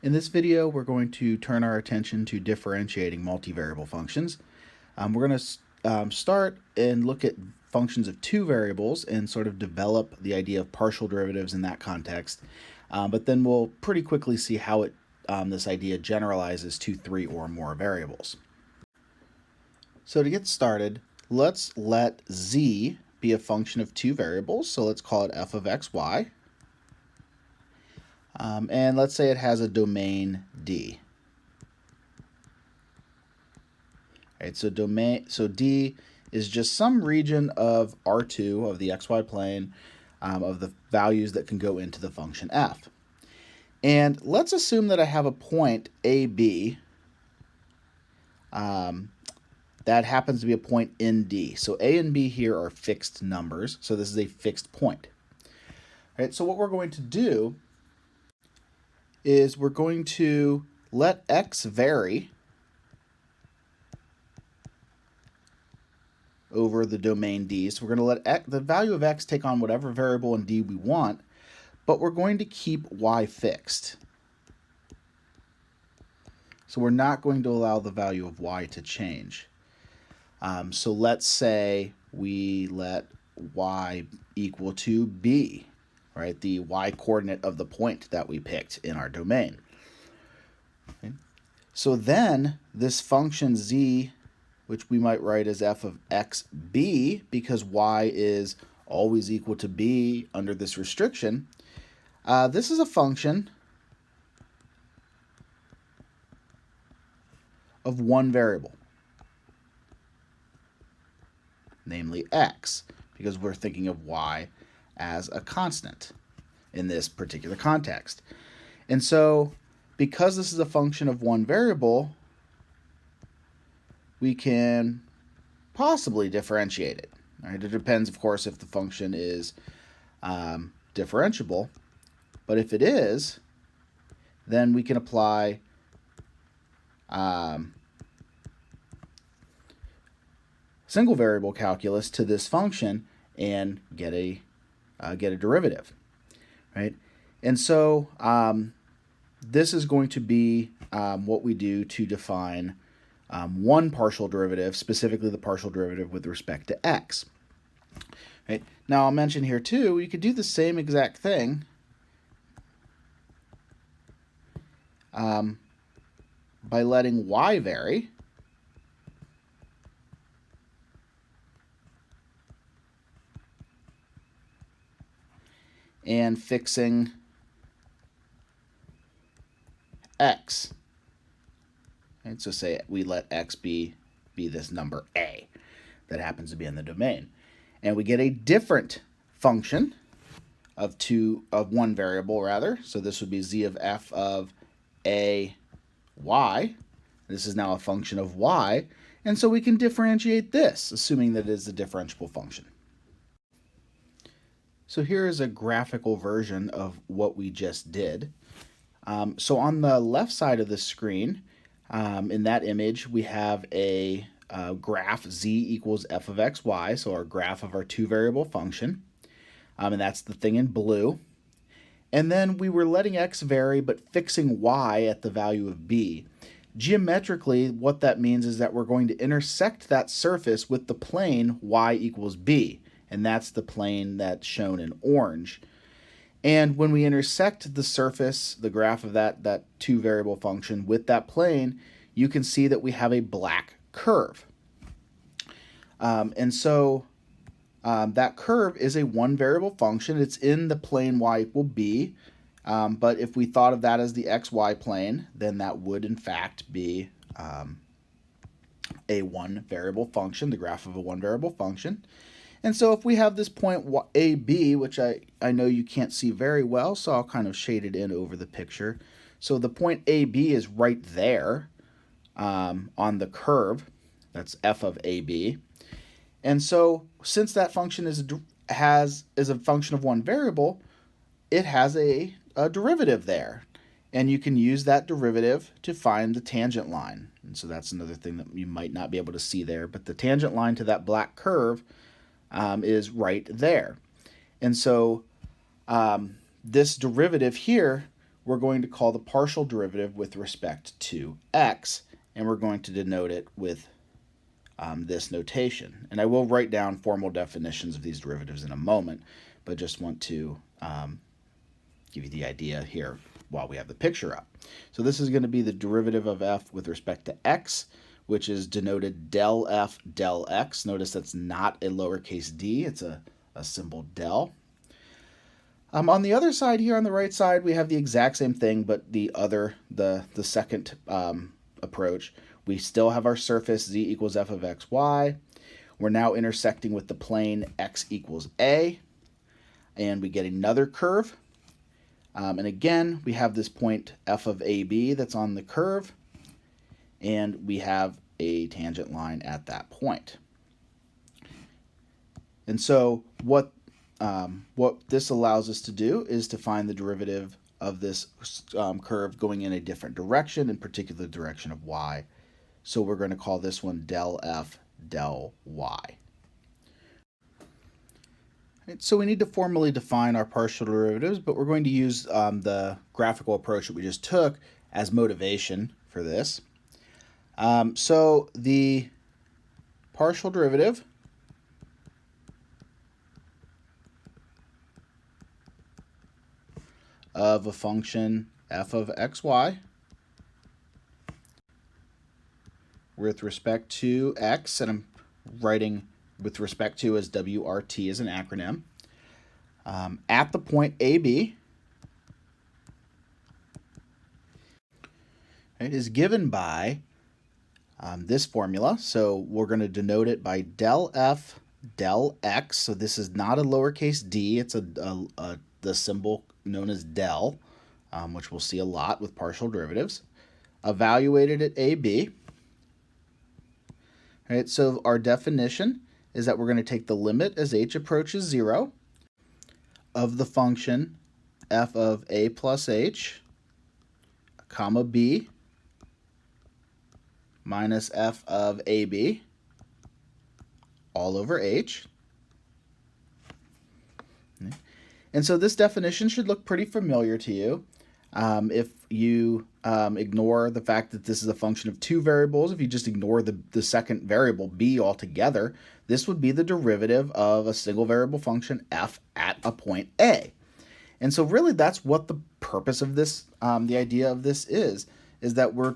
In this video, we're going to turn our attention to differentiating multivariable functions. We're going to start and look at functions of two variables and sort of develop the idea of partial derivatives in that context. But then we'll pretty quickly see how this idea generalizes to three or more variables. So to get started, let's let z be a function of two variables. So let's call it f of x, y. And let's say it has a domain D. All right, so D is just some region of R2 of the xy plane of the values that can go into the function f. And let's assume that I have a point AB that happens to be a point in D. So A and B here are fixed numbers, so this is a fixed point. All right, so what we're going to do is we're going to let x vary over the domain D. So we're going to let the value of x take on whatever variable in D we want, but we're going to keep y fixed. So we're not going to allow the value of y to change. So let's say we let y equal to b. Right, the y coordinate of the point that we picked in our domain. Okay. So then this function z, which we might write as f of xb, because y is always equal to b under this restriction, this is a function of one variable, namely x, because we're thinking of y as a constant in this particular context. And so because this is a function of one variable, we can possibly differentiate it. Right? It depends, of course, if the function is differentiable. But if it is, then we can apply single variable calculus to this function and get a derivative, right? And so this is going to be what we do to define one partial derivative, specifically the partial derivative with respect to x. Right? Now I'll mention here too, you could do the same exact thing by letting y vary. And fixing x. And so say we let x be this number a that happens to be in the domain. And we get a different function of one variable rather. So this would be z of f of a y. This is now a function of y. And so we can differentiate this, assuming that it is a differentiable function. So here is a graphical version of what we just did. So on the left side of the screen, in that image, we have a graph z equals f of x, y, so our graph of our two variable function. And that's the thing in blue. And then we were letting x vary, but fixing y at the value of b. Geometrically, what that means is that we're going to intersect that surface with the plane y equals b. And that's the plane that's shown in orange. And when we intersect the surface, the graph of that two variable function with that plane, you can see that we have a black curve. And so that curve is a one variable function. It's in the plane y equal b. But if we thought of that as the xy plane, then that would in fact be a one variable function, the graph of a one variable function. And so if we have this point AB, which I know you can't see very well, so I'll kind of shade it in over the picture. So the point AB is right there on the curve. That's f of AB. And so since that function is a function of one variable, it has a derivative there. And you can use that derivative to find the tangent line. And so that's another thing that you might not be able to see there. But the tangent line to that black curve is right there. And so this derivative here we're going to call the partial derivative with respect to x, and we're going to denote it with this notation. And I will write down formal definitions of these derivatives in a moment, but just want to give you the idea here while we have the picture up. So this is going to be the derivative of f with respect to x, which is denoted del f del x. Notice that's not a lowercase d, it's a symbol del. On the other side here, on the right side, we have the exact same thing, but the second approach. We still have our surface z equals f of x, y. We're now intersecting with the plane x equals a, and we get another curve. And again, we have this point f of ab that's on the curve, and we have a tangent line at that point. And so what this allows us to do is to find the derivative of this curve going in a different direction, in particular the direction of y. So we're going to call this one del f del y. Right, so we need to formally define our partial derivatives, but we're going to use the graphical approach that we just took as motivation for this. So the partial derivative of a function f of xy with respect to x, and I'm writing with respect to as WRT as an acronym, at the point AB, right, is given by this formula. So we're going to denote it by del f del x. So this is not a lowercase d, it's the symbol known as del, which we'll see a lot with partial derivatives, evaluated at AB. Right, so our definition is that we're going to take the limit as h approaches 0 of the function f of a plus h, comma b, minus f of ab, all over h. And so this definition should look pretty familiar to you. If you ignore the fact that this is a function of two variables, if you just ignore the second variable b altogether, this would be the derivative of a single variable function f at a point a. And so really that's what the purpose of this, the idea of this is that we're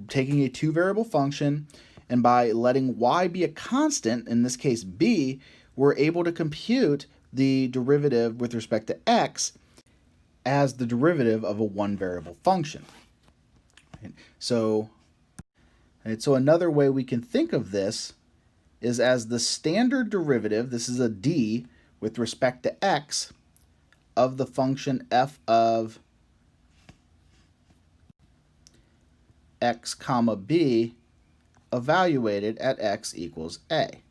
taking a two variable function, and by letting y be a constant, in this case b, we're able to compute the derivative with respect to x as the derivative of a one variable function. So another way we can think of this is as the standard derivative, this is a d, with respect to x, of the function f of x comma b evaluated at x equals a.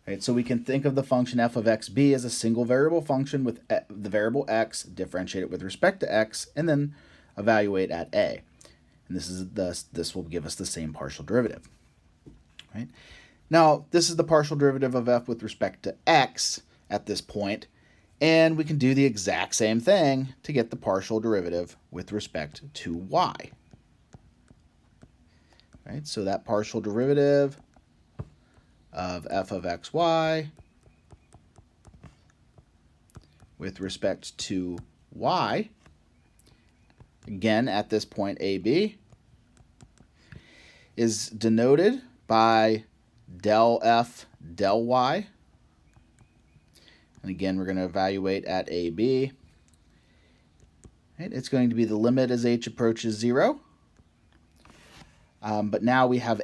Right, so we can think of the function f of xb as a single variable function with the variable x, differentiate it with respect to x, and then evaluate at a. And this will give us the same partial derivative. Right? Now, this is the partial derivative of f with respect to x at this point, and we can do the exact same thing to get the partial derivative with respect to y. Right? So that partial derivative of f of xy with respect to y, again at this point AB, is denoted by del f del y. And again, we're going to evaluate at AB. Right, it's going to be the limit as h approaches 0. But now we have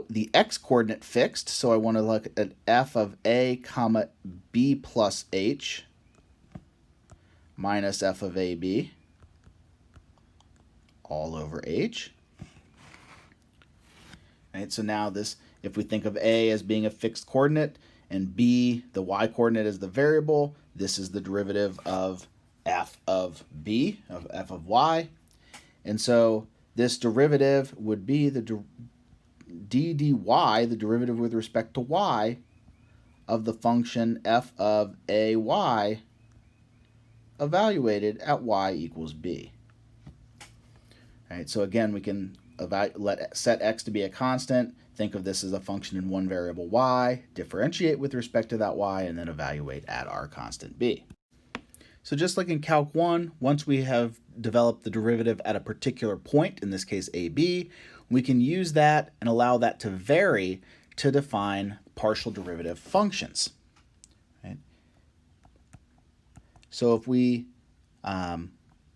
the x-coordinate fixed, so I want to look at f of a comma b plus h minus f of ab all over h. Right, so now this, if we think of a as being a fixed coordinate and b, the y-coordinate, as the variable, this is the derivative of f of b, of f of y. And so this derivative would be the d dy, the derivative with respect to y, of the function f of ay evaluated at y equals b. Right? So again, we can set x to be a constant, think of this as a function in one variable y, differentiate with respect to that y, and then evaluate at our constant b. So just like in Calc 1, once we have developed the derivative at a particular point, in this case AB, we can use that and allow that to vary to define partial derivative functions. Right? So if we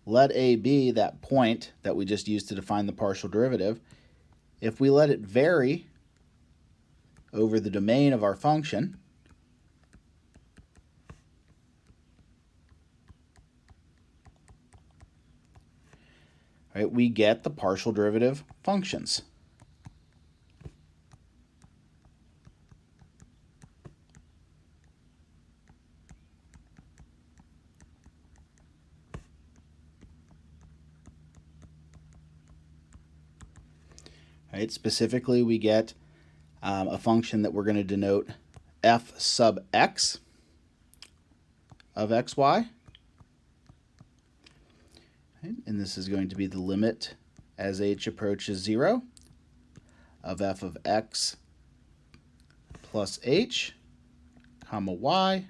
let A be that point that we just used to define the partial derivative, if we let it vary over the domain of our function, right, we get the partial derivative functions. Right, specifically, we get a function that we're going to denote f sub x of xy. Right, and this is going to be the limit as h approaches 0 of f of x plus h, comma y,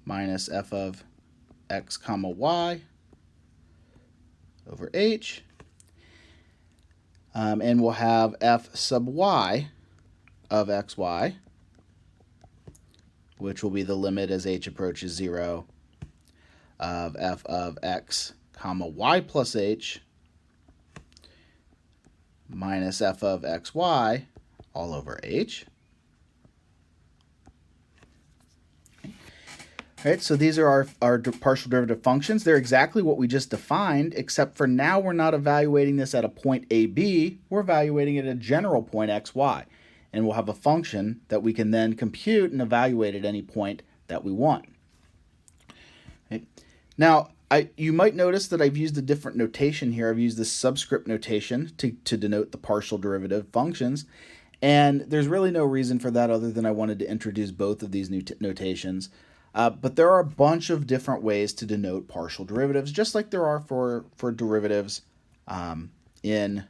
minus f of x comma y over h. And we'll have f sub y of xy, which will be the limit as h approaches 0 of f of x comma y plus h minus f of xy all over h. All right, so these are our partial derivative functions. They're exactly what we just defined, except for now we're not evaluating this at a point AB, we're evaluating it at a general point xy. And we'll have a function that we can then compute and evaluate at any point that we want. Right. Now, you might notice that I've used a different notation here. I've used this subscript notation to denote the partial derivative functions. And there's really no reason for that other than I wanted to introduce both of these new notations. But there are a bunch of different ways to denote partial derivatives, just like there are for derivatives in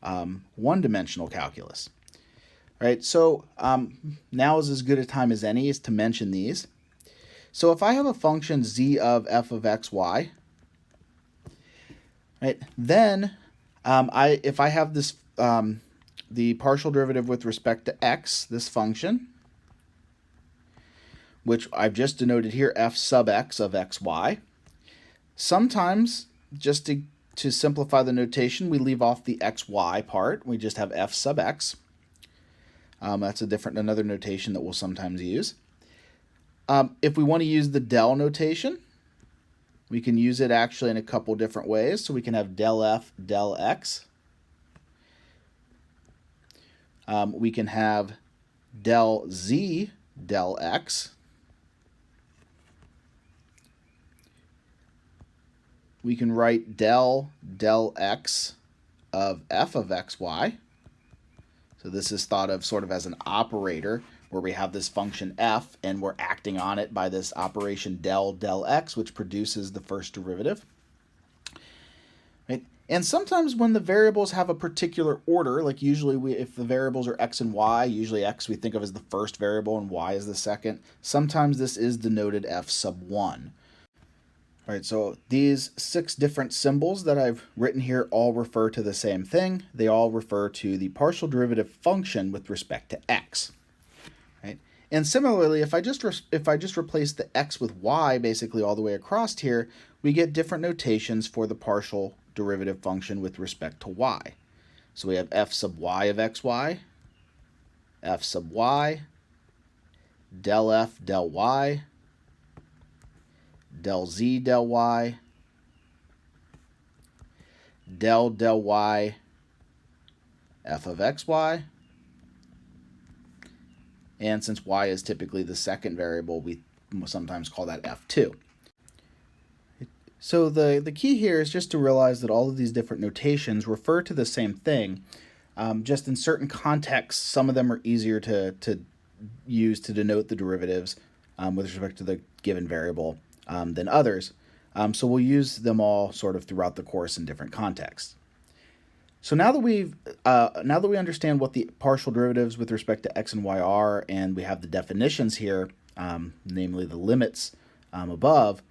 one-dimensional calculus. All right, so now is as good a time as any is to mention these. So if I have a function z of f of xy, right, then if I have this the partial derivative with respect to x, this function, which I've just denoted here, f sub x of xy. Sometimes, just to simplify the notation, we leave off the xy part. We just have f sub x. That's another notation that we'll sometimes use. If we want to use the del notation, we can use it actually in a couple different ways. So we can have del f del x. We can have del z del x. We can write del x of f of xy. So this is thought of sort of as an operator where we have this function f and we're acting on it by this operation del x, which produces the first derivative. Right? And sometimes when the variables have a particular order, like usually if the variables are x and y, usually x we think of as the first variable and y as the second, sometimes this is denoted f sub 1. All right, so these 6 different symbols that I've written here all refer to the same thing. They all refer to the partial derivative function with respect to x. Right? And similarly, if I just replace the x with y basically all the way across here, we get different notations for the partial derivative function with respect to y. So we have f sub y of xy, f sub y, del f del y, del z del y, del y, f of xy, and since y is typically the second variable, we sometimes call that f2. So the key here is just to realize that all of these different notations refer to the same thing. Just in certain contexts, some of them are easier to use to denote the derivatives with respect to the given variable than others. So we'll use them all sort of throughout the course in different contexts. So now that we understand what the partial derivatives with respect to x and y are, and we have the definitions here, namely the limits above,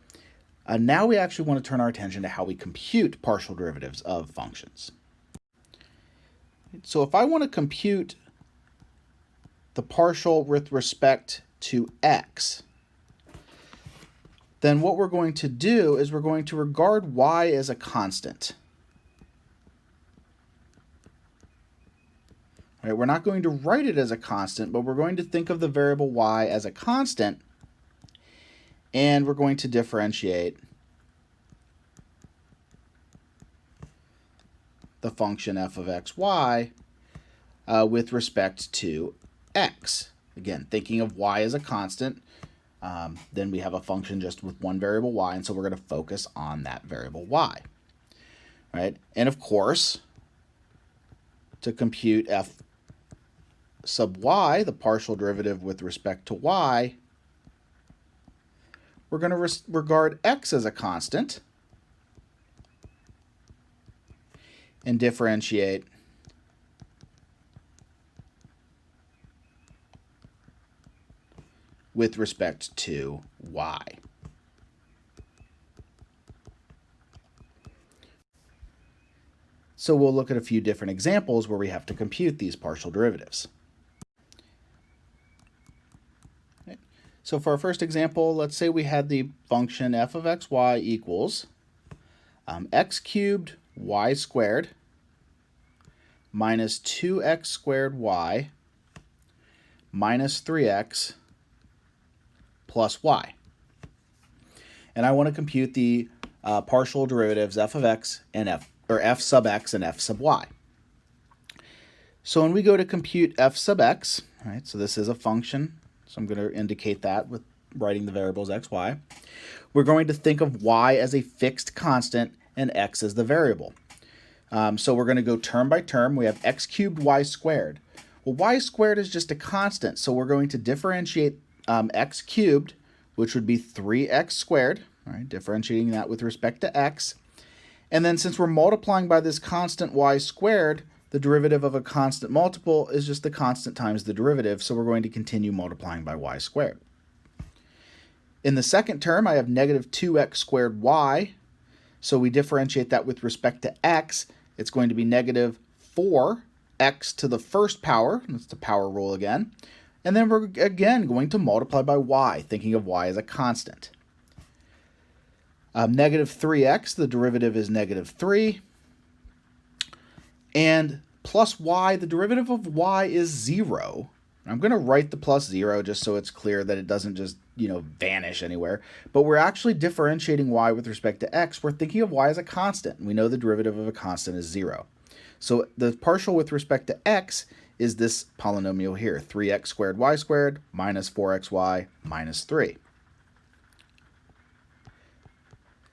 now we actually want to turn our attention to how we compute partial derivatives of functions. So if I want to compute the partial with respect to x, then what we're going to do is we're going to regard y as a constant. All right, we're not going to write it as a constant, but we're going to think of the variable y as a constant, and we're going to differentiate the function f of x, y with respect to x. Again, thinking of y as a constant, then we have a function just with one variable y, and so we're going to focus on that variable y. Right? And of course, to compute f sub y, the partial derivative with respect to y, we're going to regard x as a constant and differentiate with respect to y. So we'll look at a few different examples where we have to compute these partial derivatives. Okay. So for our first example, let's say we had the function f of xy equals x cubed y squared minus 2x squared y minus 3x plus y. And I want to compute the partial derivatives f of x and f sub x and f sub y. So when we go to compute f sub x, right, so this is a function, so I'm going to indicate that with writing the variables x, y. We're going to think of y as a fixed constant and x as the variable. So we're going to go term by term. We have x cubed y squared. Well, y squared is just a constant, so we're going to differentiate x cubed, which would be 3x squared, right, differentiating that with respect to x. And then since we're multiplying by this constant y squared, the derivative of a constant multiple is just the constant times the derivative, so we're going to continue multiplying by y squared. In the second term, I have negative 2x squared y, so we differentiate that with respect to x. It's going to be negative 4x to the first power, that's the power rule again, and then we're again going to multiply by y, thinking of y as a constant. Negative 3x, the derivative is negative 3. And plus y, the derivative of y is 0. I'm going to write the plus 0 just so it's clear that it doesn't just, vanish anywhere. But we're actually differentiating y with respect to x. We're thinking of y as a constant. And we know the derivative of a constant is 0. So the partial with respect to x is this polynomial here, 3x squared y squared minus 4xy minus 3.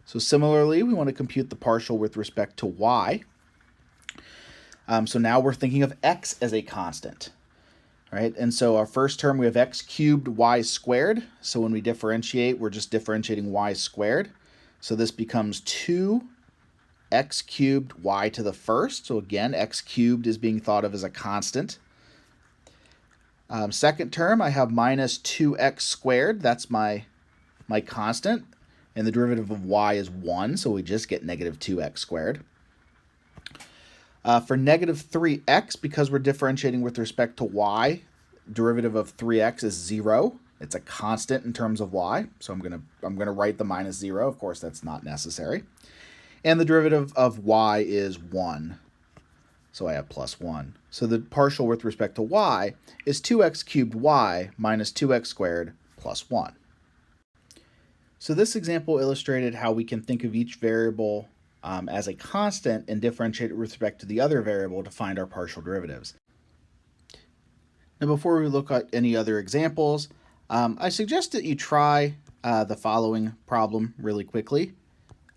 So similarly, we want to compute the partial with respect to y. So now we're thinking of x as a constant, right? And so our first term, we have x cubed y squared. So when we differentiate, we're just differentiating y squared. So this becomes 2x cubed y to the first. So again, x cubed is being thought of as a constant. Second term, I have minus 2x squared. That's my constant. And the derivative of y is 1, so we just get negative 2x squared. For negative 3x, because we're differentiating with respect to y, derivative of 3x is 0. It's a constant in terms of y, so I'm gonna write the minus 0. Of course, that's not necessary. And the derivative of y is 1, so I have plus 1. So the partial with respect to y is 2x cubed y minus 2x squared plus 1. So this example illustrated how we can think of each variable as a constant and differentiate it with respect to the other variable to find our partial derivatives. Now before we look at any other examples, I suggest that you try the following problem really quickly,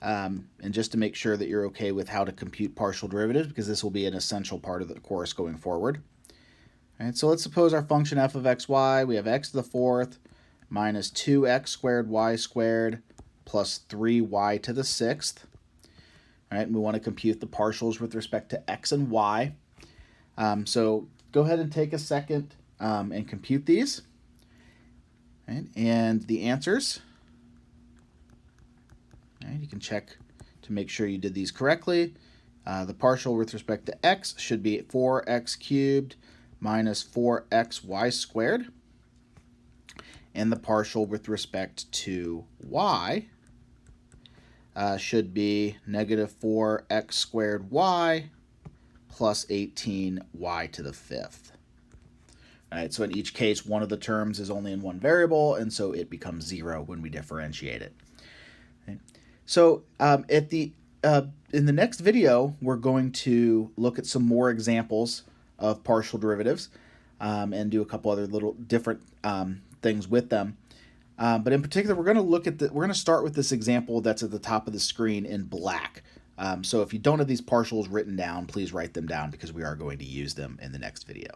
and just to make sure that you're okay with how to compute partial derivatives, because this will be an essential part of the course going forward. All right, so let's suppose our function f of xy, we have x to the fourth minus 2x squared y squared plus 3y to the 6th. All right, and we want to compute the partials with respect to x and y. So go ahead and take a second and compute these. Right, and the answers, right, you can check to make sure you did these correctly. The partial with respect to x should be 4x cubed minus 4xy squared. And the partial with respect to y should be negative 4x squared y plus 18y to the 5th. All right, so in each case, one of the terms is only in one variable, and so it becomes 0 when we differentiate it. Okay. So in the next video, we're going to look at some more examples of partial derivatives and do a couple other little different things with them. But in particular, we're going to start with this example that's at the top of the screen in black. So if you don't have these partials written down, please write them down because we are going to use them in the next video.